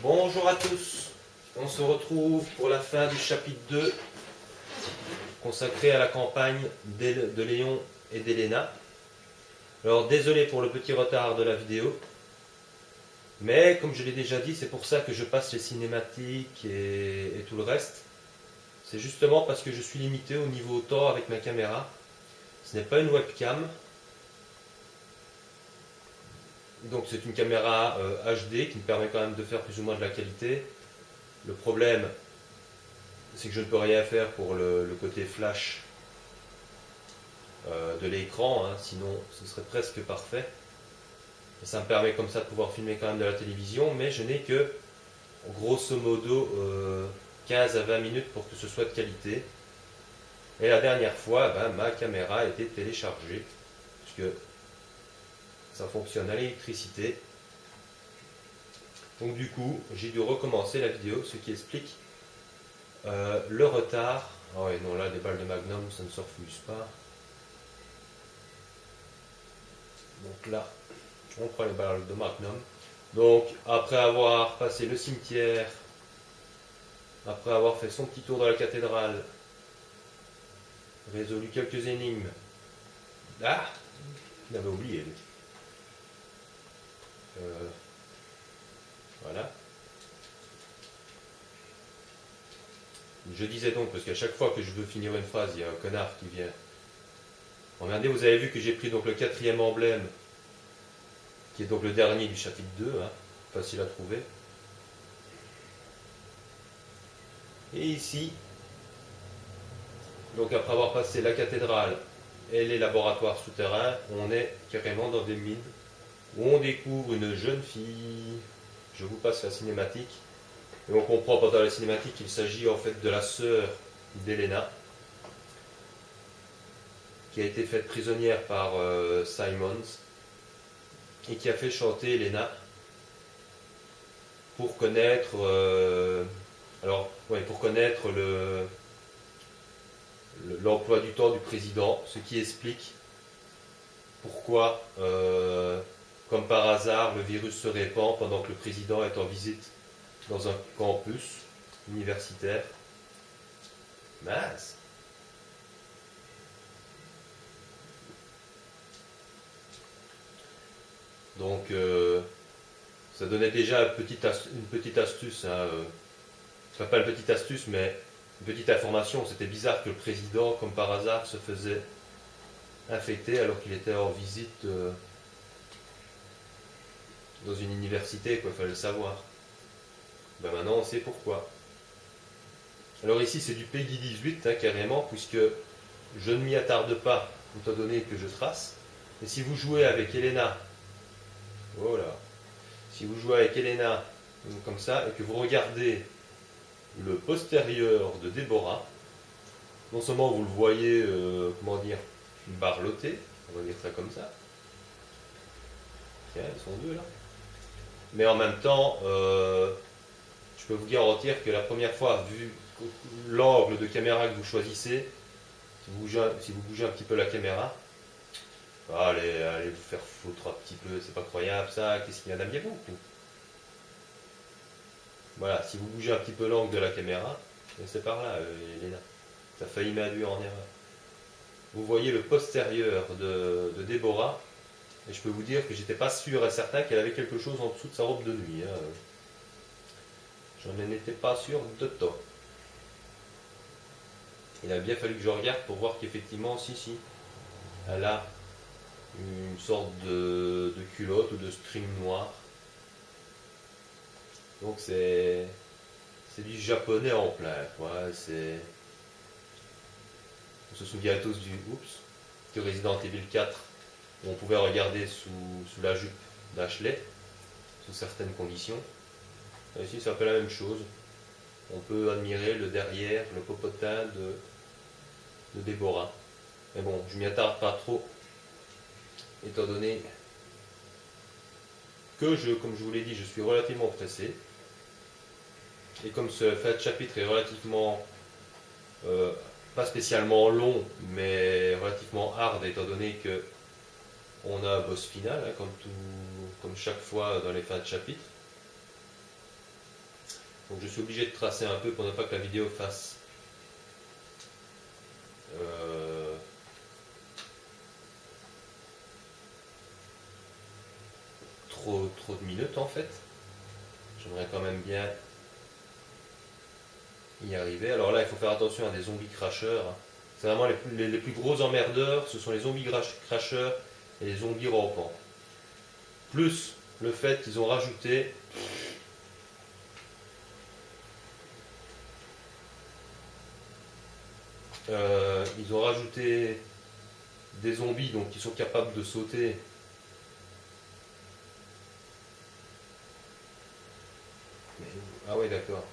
Bonjour à tous, on se retrouve pour la fin du chapitre 2 consacré à la campagne de Léon et d'Héléna. Alors désolé pour le petit retard de la vidéo, mais comme je l'ai déjà dit, c'est pour ça que je passe les cinématiques et tout le reste. C'est justement parce que je suis limité au niveau temps avec ma caméra. Ce n'est pas une webcam, donc c'est une caméra HD qui me permet quand même de faire plus ou moins de la qualité. Le problème, c'est que je ne peux rien faire pour le côté flash de l'écran, hein, sinon ce serait presque parfait. Et ça me permet comme ça de pouvoir filmer quand même de la télévision, mais je n'ai que grosso modo 15 à 20 minutes pour que ce soit de qualité. Et la dernière fois, ma caméra a été téléchargée, puisque ça fonctionne à l'électricité. Donc du coup, j'ai dû recommencer la vidéo, ce qui explique le retard. Ah ouais, non, là, des balles de Magnum, ça ne se refuse pas. Donc là, on prend les balles de Magnum. Donc, après avoir passé le cimetière, après avoir fait son petit tour dans la cathédrale, résolu quelques énigmes. Ah, il avait oublié, lui. Voilà. Je disais donc, parce qu'à chaque fois que je veux finir une phrase, il y a un connard qui vient. Regardez, vous avez vu que j'ai pris donc le 4e emblème, qui est donc le dernier du chapitre 2, hein, facile à trouver. Et ici, donc après avoir passé la cathédrale et les laboratoires souterrains, on est carrément dans des mines où on découvre une jeune fille. Je vous passe la cinématique. Et on comprend pendant la cinématique qu'il s'agit en fait de la sœur d'Héléna, qui a été faite prisonnière par Simons et qui a fait chanter Héléna pour connaître pour connaître l'emploi du temps du président, ce qui explique pourquoi, comme par hasard, le virus se répand pendant que le président est en visite dans un campus universitaire. Mince. Donc, ça donnait déjà une petite astuce. Hein, enfin, pas une petite astuce, mais une petite information. C'était bizarre que le président, comme par hasard, se faisait infecter alors qu'il était en visite dans une université. Il fallait le savoir. Maintenant, on sait pourquoi. Alors ici, c'est du Peggy 18, hein, carrément, puisque je ne m'y attarde pas, étant donné que je trace. Mais si vous jouez avec Héléna, voilà. Si vous jouez avec Héléna comme ça et que vous regardez le postérieur de Déborah, non seulement vous le voyez, barloté, on va dire ça comme ça. Tiens, ils sont deux là. Mais en même temps, je peux vous garantir que la première fois, vu l'angle de caméra que vous choisissez, si vous bougez un petit peu la caméra, allez vous faire foutre un petit peu, c'est pas croyable ça, qu'est-ce qu'il y en a bien beaucoup. Voilà, si vous bougez un petit peu l'angle de la caméra, c'est par là, Héléna. Ça a failli m'induire en erreur. Vous voyez le postérieur de Déborah, et je peux vous dire que j'étais pas sûr et certain qu'elle avait quelque chose en dessous de sa robe de nuit. Hein. J'en étais pas sûr de tout. Il a bien fallu que je regarde pour voir qu'effectivement, si, elle a une sorte de culotte ou de string noir. Donc c'est du japonais en plein, quoi. On se souvient tous du Resident Evil 4, où on pouvait regarder sous la jupe d'Ashley, sous certaines conditions. Et ici, c'est un peu la même chose. On peut admirer le derrière, le popotin de Déborah. Mais bon, je m'y attarde pas trop, étant donné que, comme je vous l'ai dit, je suis relativement pressé. Et comme ce fait de chapitre est relativement, pas spécialement long, mais relativement hard, étant donné que on a un boss final, hein, comme chaque fois dans les fins de chapitre. Donc je suis obligé de tracer un peu pour ne pas que la vidéo fasse trop de minutes en fait. J'aimerais quand même bien y arriver. Alors là, il faut faire attention à des zombies crashers. C'est vraiment les plus gros emmerdeurs, ce sont les zombies crashers et les zombies rampants. Plus le fait qu'ils ont rajouté des zombies donc, qui sont capables de sauter. Ah ouais, d'accord.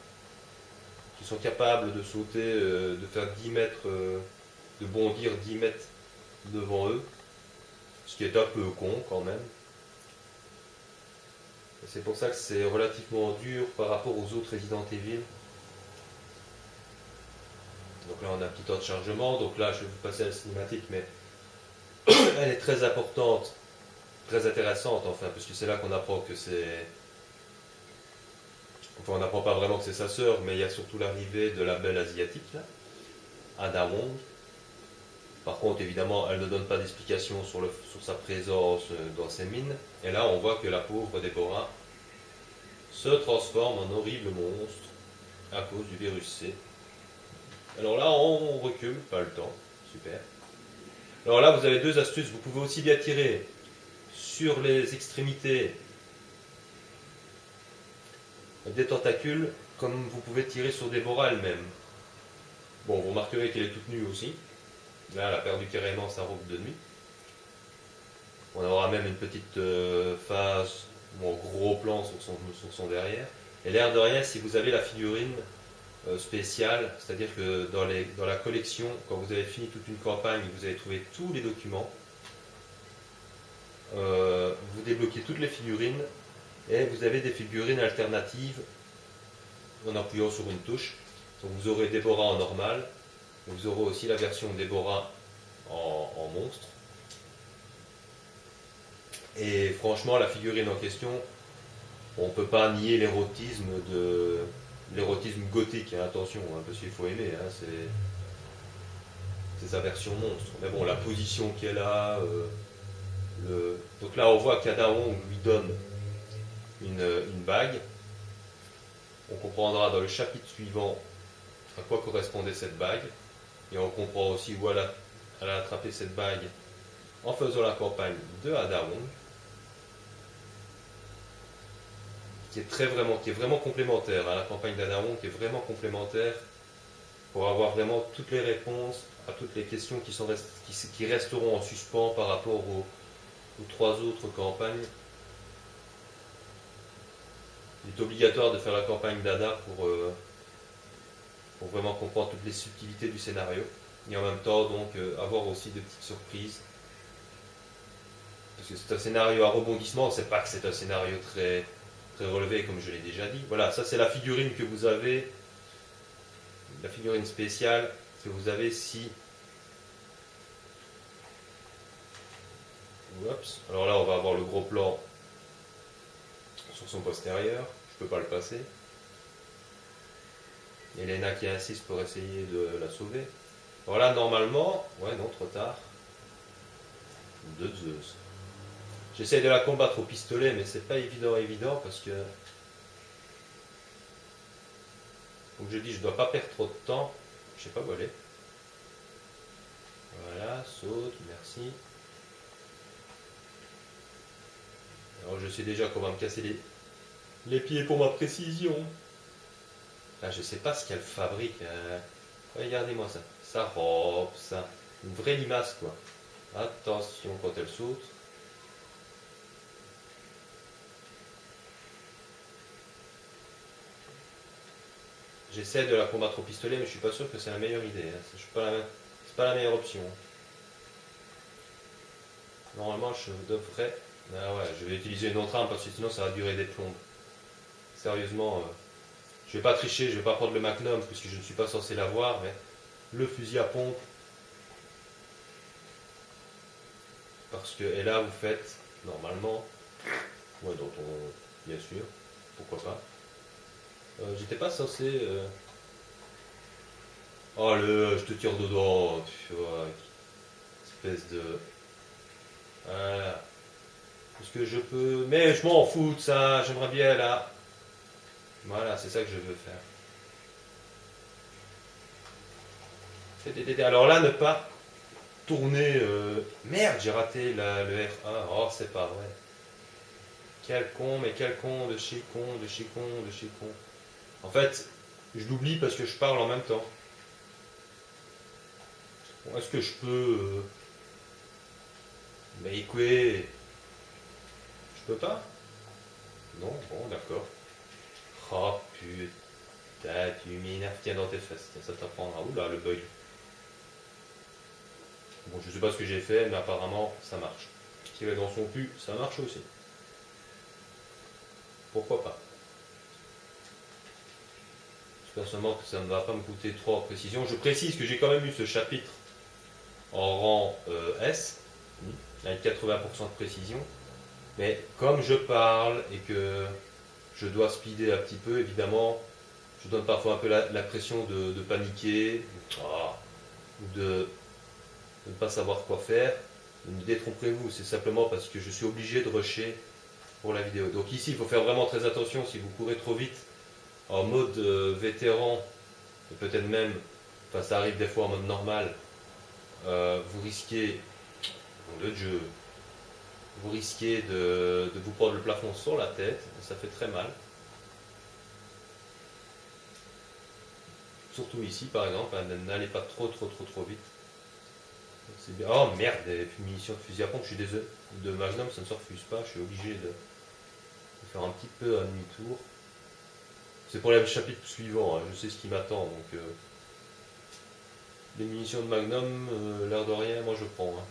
Qui sont capables de sauter, de faire 10 mètres, de bondir 10 mètres devant eux. Ce qui est un peu con quand même. C'est pour ça que c'est relativement dur par rapport aux autres Resident Evil. Donc là on a un petit temps de chargement, donc là je vais vous passer à la cinématique, mais elle est très importante, très intéressante enfin, parce que c'est là qu'on apprend que c'est... Enfin on n'apprend pas vraiment que c'est sa sœur, mais il y a surtout l'arrivée de la belle asiatique, là, Ada Wong. Par contre évidemment elle ne donne pas d'explication sur sa présence dans ces mines, et là on voit que la pauvre Deborah se transforme en horrible monstre à cause du virus C. Alors là, on recule, pas le temps, super. Alors là, vous avez deux astuces. Vous pouvez aussi bien tirer sur les extrémités des tentacules, comme vous pouvez tirer sur Déborah elle-même. Bon, vous remarquerez qu'elle est toute nue aussi. Là, elle a perdu carrément sa robe de nuit. On aura même une petite phase, ou un gros plan sur son derrière. Et l'air de rien, si vous avez la figurine spéciale, c'est-à-dire que dans la collection, quand vous avez fini toute une campagne, vous avez trouvé tous les documents, vous débloquez toutes les figurines et vous avez des figurines alternatives en appuyant sur une touche. Donc vous aurez Déborah en normal, vous aurez aussi la version Déborah en monstre. Et franchement, la figurine en question, on ne peut pas nier l'érotisme gothique, hein, attention, hein, parce qu'il faut aimer, hein, c'est sa version monstre. Mais bon, la position qu'elle a, donc là on voit qu'Ada Wong lui donne une bague. On comprendra dans le chapitre suivant à quoi correspondait cette bague. Et on comprend aussi où elle a attrapé cette bague en faisant la campagne de Ada Wong, qui est vraiment complémentaire. Hein, la campagne d'Ada Wong qui est vraiment complémentaire pour avoir vraiment toutes les réponses à toutes les questions qui resteront en suspens par rapport aux trois autres campagnes. Il est obligatoire de faire la campagne d'Ada pour vraiment comprendre toutes les subtilités du scénario. Et en même temps, donc, avoir aussi de petites surprises. Parce que c'est un scénario à rebondissement, c'est pas que c'est un scénario très, très relevé, comme je l'ai déjà dit. Voilà, ça c'est la figurine que vous avez, la figurine spéciale que vous avez si... Oups. Alors là, on va avoir le gros plan sur son postérieur. Je peux pas le passer. Elena qui insiste pour essayer de la sauver. Alors là, normalement... Ouais, non, trop tard. De Zeus. J'essaie de la combattre au pistolet, mais c'est pas évident parce que... Comme je dis, je dois pas perdre trop de temps. Je sais pas où aller. Voilà, saute, merci. Alors je sais déjà qu'on va me casser les pieds pour ma précision. Là, je sais pas ce qu'elle fabrique. Regardez-moi ça. Sa robe, ça. Une vraie limace, quoi. Attention quand elle saute. J'essaie de la combattre au pistolet, mais je suis pas sûr que c'est la meilleure idée. Hein. C'est pas la meilleure option. Normalement, je devrais... Ah ouais, je vais utiliser une autre arme parce que sinon ça va durer des plombes. Sérieusement, je vais pas tricher, je vais pas prendre le Magnum puisque je ne suis pas censé l'avoir, mais le fusil à pompe. Parce que, et là vous faites, normalement, ouais, dans ton... Bien sûr, pourquoi pas. J'étais pas censé... Oh je te tire dedans. Tu vois, espèce de... Voilà. Est-ce que je peux... Mais je m'en fous de ça, j'aimerais bien là. Voilà, c'est ça que je veux faire. Alors là, ne pas tourner... Merde, j'ai raté le R1. Oh, c'est pas vrai. Quel con, mais quel con, de chez con, de chez con, de chez con. En fait, je l'oublie parce que je parle en même temps. Bon, est-ce que je peux... Mais écoutez... Je peux pas? Non, bon, d'accord. Oh putain, tu m'énerves, tiens dans tes fesses, tiens, ça t'apprendra. Oula, le bug. Bon, je sais pas ce que j'ai fait, mais apparemment, ça marche. Tirer dans son cul, ça marche aussi. Pourquoi pas? J'espère seulement que ça ne va pas me coûter trop en précision. Je précise que j'ai quand même eu ce chapitre en rang S, avec 80% de précision. Mais comme je parle et que je dois speeder un petit peu, évidemment, je donne parfois un peu la pression de paniquer, ou de ne pas savoir quoi faire. Ne détrompez-vous, c'est simplement parce que je suis obligé de rusher pour la vidéo. Donc ici, il faut faire vraiment très attention si vous courez trop vite en mode vétéran, et peut-être même, enfin ça arrive des fois en mode normal, vous risquez, de jeu, vous risquez de vous prendre le plafond sur la tête, et ça fait très mal. Surtout ici par exemple, hein, n'allez pas trop vite. C'est bien. Oh merde, des munitions de fusil à pompe, je suis désolé. De Magnum, ça ne se refuse pas, je suis obligé de faire un petit peu un demi-tour. C'est pour le chapitre suivant, hein, je sais ce qui m'attend, donc les munitions de Magnum, l'air de rien, moi je prends. Hein.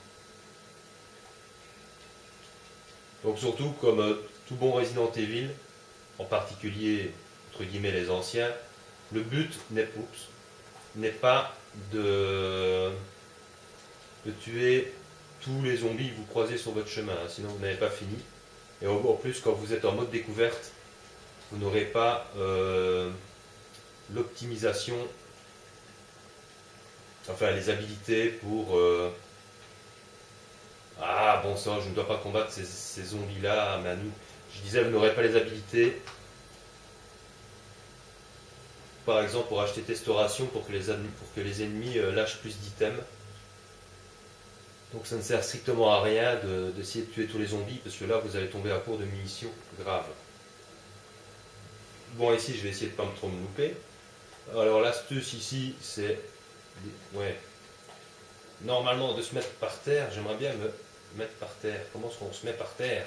Donc surtout, comme tout bon Resident Evil, en particulier, entre guillemets, les anciens, le but n'est pas de tuer tous les zombies que vous croisez sur votre chemin, hein, sinon vous n'avez pas fini. Et en plus, quand vous êtes en mode découverte, vous n'aurez pas l'optimisation, enfin les habilités pour... ah bon sang, je ne dois pas combattre ces zombies-là, mais à nous, je disais, vous n'aurez pas les habilités, par exemple pour acheter Testoration pour que les ennemis lâchent plus d'items. Donc ça ne sert strictement à rien d'essayer de tuer tous les zombies, parce que là vous allez tomber à court de munitions graves. Bon, ici je vais essayer de ne pas trop me louper. Alors l'astuce ici c'est... Ouais. Normalement de se mettre par terre, j'aimerais bien me mettre par terre. Comment est-ce qu'on se met par terre?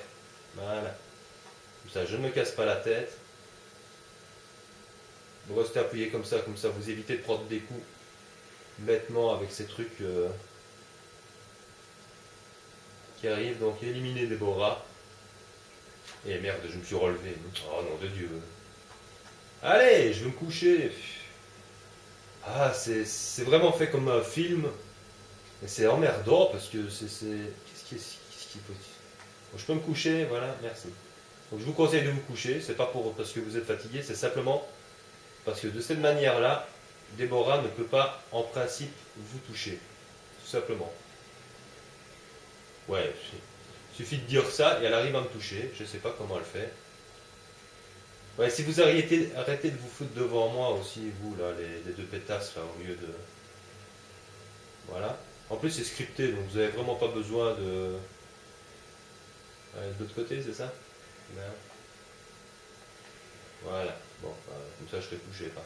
Voilà. Comme ça je ne me casse pas la tête. Vous restez appuyé comme ça vous évitez de prendre des coups bêtement avec ces trucs qui arrivent. Donc éliminer Déborah. Et merde, je me suis relevé. Oh nom de Dieu. Allez, je vais me coucher. Ah, c'est vraiment fait comme un film. Et c'est emmerdant parce que c'est... Qu'est-ce qu'il faut... Bon, je peux me coucher, voilà, merci. Donc je vous conseille de vous coucher, c'est pas parce que vous êtes fatigué, c'est simplement parce que de cette manière-là, Déborah ne peut pas, en principe, vous toucher. Tout simplement. Ouais, il suffit de dire ça et elle arrive à me toucher. Je sais pas comment elle fait. Ouais, si vous arrêtez de vous foutre devant moi aussi, vous, là, les deux pétasses, là, au lieu de... Voilà. En plus, c'est scripté, donc vous n'avez vraiment pas besoin de... Ouais, de l'autre côté, c'est ça? Non. Voilà. Bon, bah, comme ça, je serai couché. Bah.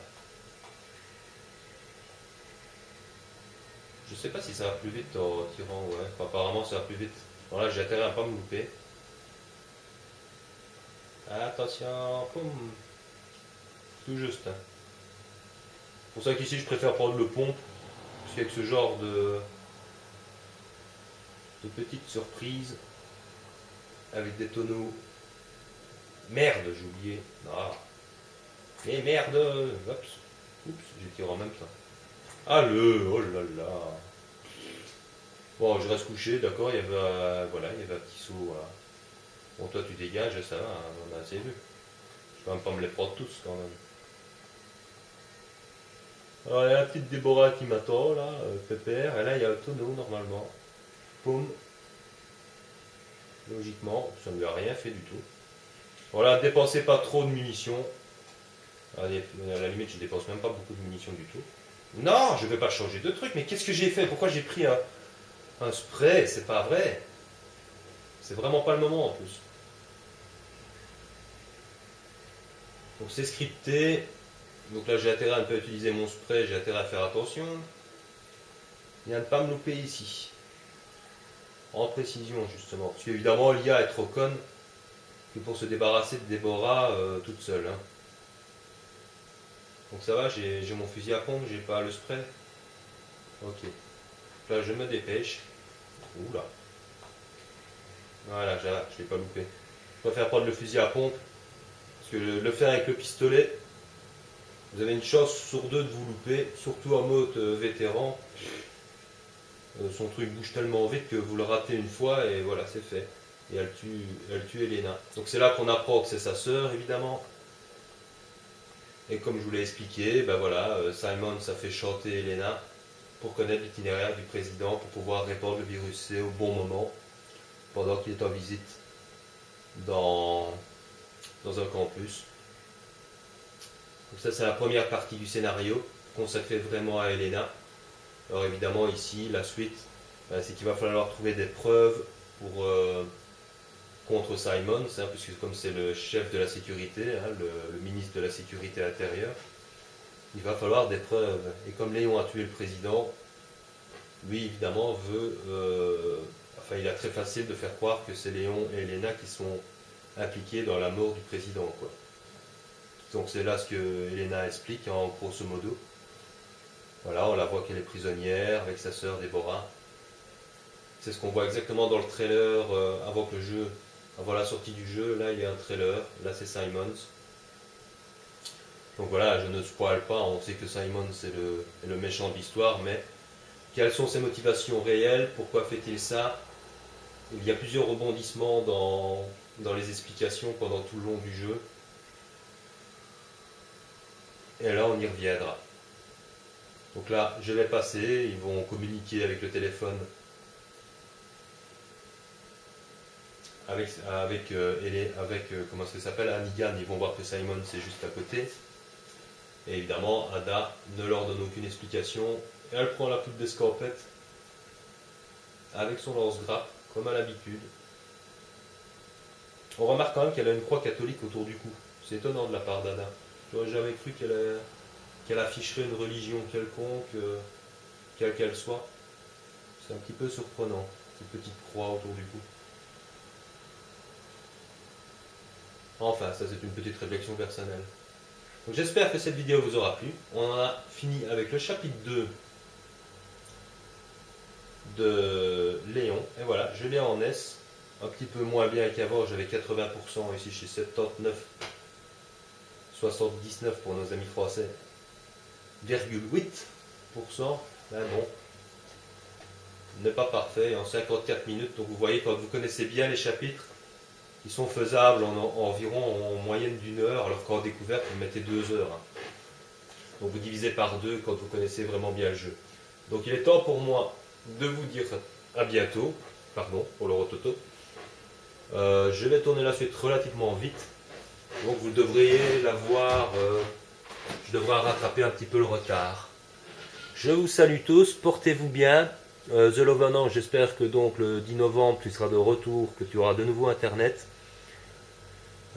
Je sais pas si ça va plus vite en tirant, ouais. Enfin, apparemment, ça va plus vite. Bon, là, j'ai intérêt à pas me louper. Attention, poum. Tout juste. Hein. C'est pour ça qu'ici, je préfère prendre le pompe. Parce qu'avec ce genre de petites surprises, avec des tonneaux. Merde, j'ai oublié. Ah. Mais merde. Oups. Oups, j'ai tiré en même temps. Ah oh là là. Bon, je reste couché, d'accord, il y avait, voilà, il y avait un petit saut. Voilà. Bon, toi tu dégages, ça va, hein, on a assez vu. Je vais même pas me les prendre tous quand même. Alors il y a la petite Déborah qui m'attend là, pépère, et là il y a le tonneau normalement. Poum. Logiquement, ça ne lui a rien fait du tout. Voilà, dépensez pas trop de munitions. Allez, à la limite, je dépense même pas beaucoup de munitions du tout. Non, je vais pas changer de truc, mais qu'est-ce que j'ai fait? Pourquoi j'ai pris un spray? C'est pas vrai. C'est vraiment pas le moment en plus. Donc c'est scripté. Donc là j'ai intérêt à un peu utiliser mon spray, j'ai intérêt à faire attention. Et à ne pas me louper ici. En précision justement. Parce qu'évidemment l'IA est trop conne que pour se débarrasser de Déborah toute seule. Hein. Donc ça va, j'ai mon fusil à pompe, j'ai pas le spray. Ok. Là je me dépêche. Oula. Voilà, je l'ai pas loupé. Je préfère prendre le fusil à pompe. Parce que le faire avec le pistolet, vous avez une chance sur deux de vous louper, surtout en mode vétéran. Son truc bouge tellement vite que vous le ratez une fois et voilà, c'est fait. Et elle tue Elena. Donc c'est là qu'on apprend que c'est sa sœur, évidemment. Et comme je vous l'ai expliqué, ben voilà, Simon, ça fait chanter Elena pour connaître l'itinéraire du président, pour pouvoir répandre le virus C au bon moment, pendant qu'il est en visite dans un campus. Donc ça, c'est la première partie du scénario, consacrée vraiment à Elena. Alors évidemment, ici, la suite, c'est qu'il va falloir trouver des preuves pour, contre Simon, hein, puisque comme c'est le chef de la sécurité, hein, le ministre de la sécurité intérieure, il va falloir des preuves. Et comme Léon a tué le président, lui évidemment veut, enfin il est très facile de faire croire que c'est Léon et Elena qui sont impliqués dans la mort du président, quoi. Donc c'est là ce que Elena explique en grosso modo. Voilà, on la voit qu'elle est prisonnière avec sa sœur Déborah. C'est ce qu'on voit exactement dans le trailer avant la sortie du jeu. Là, il y a un trailer. Là, c'est Simons. Donc voilà, je ne spoil pas. On sait que Simon, c'est le méchant de l'histoire, mais quelles sont ses motivations réelles? Pourquoi fait-il ça? Il y a plusieurs rebondissements dans les explications pendant tout le long du jeu. Et là, on y reviendra. Donc là, je vais passer. Ils vont communiquer avec le téléphone. Avec comment ça s'appelle, Hannigan, ils vont voir que Simon c'est juste à côté. Et évidemment, Ada ne leur donne aucune explication. Et elle prend la poudre d'escampette avec son lance-grappe, comme à l'habitude. On remarque quand même qu'elle a une croix catholique autour du cou. C'est étonnant de la part d'Ada. J'aurais jamais cru qu'elle afficherait une religion quelconque, quelle qu'elle soit. C'est un petit peu surprenant, cette petite croix autour du cou. Enfin, ça c'est une petite réflexion personnelle. Donc j'espère que cette vidéo vous aura plu. On en a fini avec le chapitre 2 de Léon. Et voilà, je l'ai en S. Un petit peu moins bien qu'avant, j'avais 80%, ici je suis 79, 79 pour nos amis français, 0,8%. Ben non, n'est pas parfait, en 54 minutes. Donc vous voyez, quand vous connaissez bien les chapitres, ils sont faisables environ en moyenne d'une heure, alors qu'en découverte, vous mettez 2 heures. Hein. Donc vous divisez par 2 quand vous connaissez vraiment bien le jeu. Donc il est temps pour moi de vous dire à bientôt. Pardon pour le rototo. Je vais tourner la suite relativement vite. Donc vous devriez la voir. Je devrais rattraper un petit peu le retard. Je vous salue tous, portez-vous bien. The Lovenant, j'espère que donc le 10 novembre tu seras de retour, que tu auras de nouveau internet.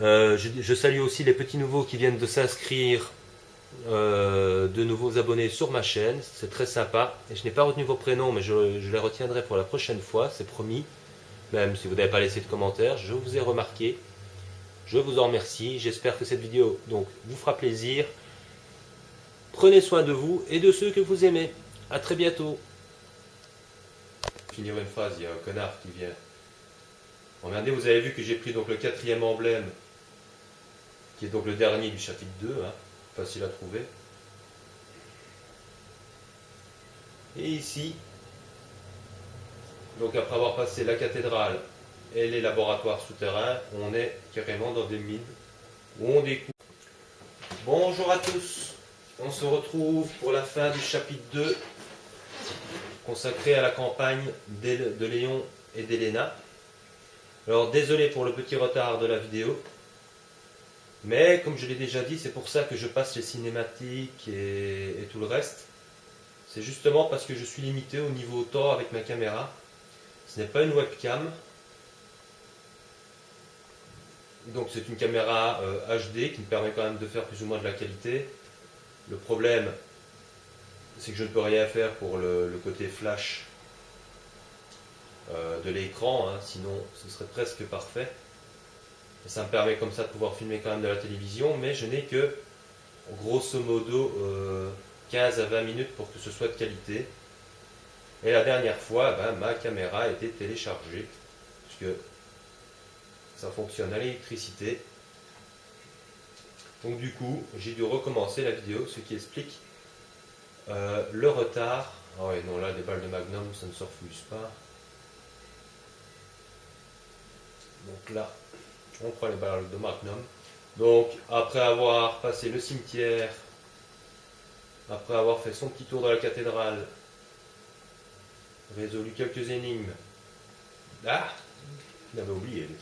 Je salue aussi les petits nouveaux qui viennent de s'inscrire, de nouveaux abonnés sur ma chaîne, c'est très sympa. Et je n'ai pas retenu vos prénoms, mais je les retiendrai pour la prochaine fois, c'est promis. Même si vous n'avez pas laissé de commentaires, je vous ai remarqué. Je vous en remercie. J'espère que cette vidéo donc vous fera plaisir. Prenez soin de vous et de ceux que vous aimez. A très bientôt. Finir une phrase, il y a un connard qui vient. Regardez, vous avez vu que j'ai pris donc le 4e emblème, qui est donc le dernier du chapitre 2, hein, facile à trouver. Et ici, donc après avoir passé la cathédrale et les laboratoires souterrains, on est carrément dans des mines où on découvre. Bonjour à tous. on se retrouve pour la fin du chapitre 2 consacré à la campagne de Léon et d'Helena. Alors désolé pour le petit retard de la vidéo, mais comme je l'ai déjà dit, c'est pour ça que je passe les cinématiques et tout le reste. C'est justement parce que je suis limité au niveau temps avec ma caméra. Ce n'est pas une webcam, donc c'est une caméra HD qui me permet quand même de faire plus ou moins de la qualité. Le problème, c'est que je ne peux rien faire pour le côté flash de l'écran, hein, sinon ce serait presque parfait. Et ça me permet comme ça de pouvoir filmer quand même de la télévision, mais je n'ai que grosso modo 15 à 20 minutes pour que ce soit de qualité. Et la dernière fois, ma caméra a été téléchargée, puisque ça fonctionne à l'électricité. Donc du coup, j'ai dû recommencer la vidéo, ce qui explique le retard. Ah ouais, non, là, des balles de Magnum, ça ne se refuse pas. Donc là, on prend les balles de Magnum. Donc, après avoir passé le cimetière, après avoir fait son petit tour dans la cathédrale, résolu quelques énigmes. Ah, il avait oublié, lui.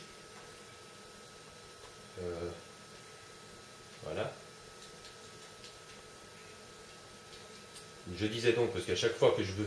Voilà. Je disais donc, parce qu'à chaque fois que je veux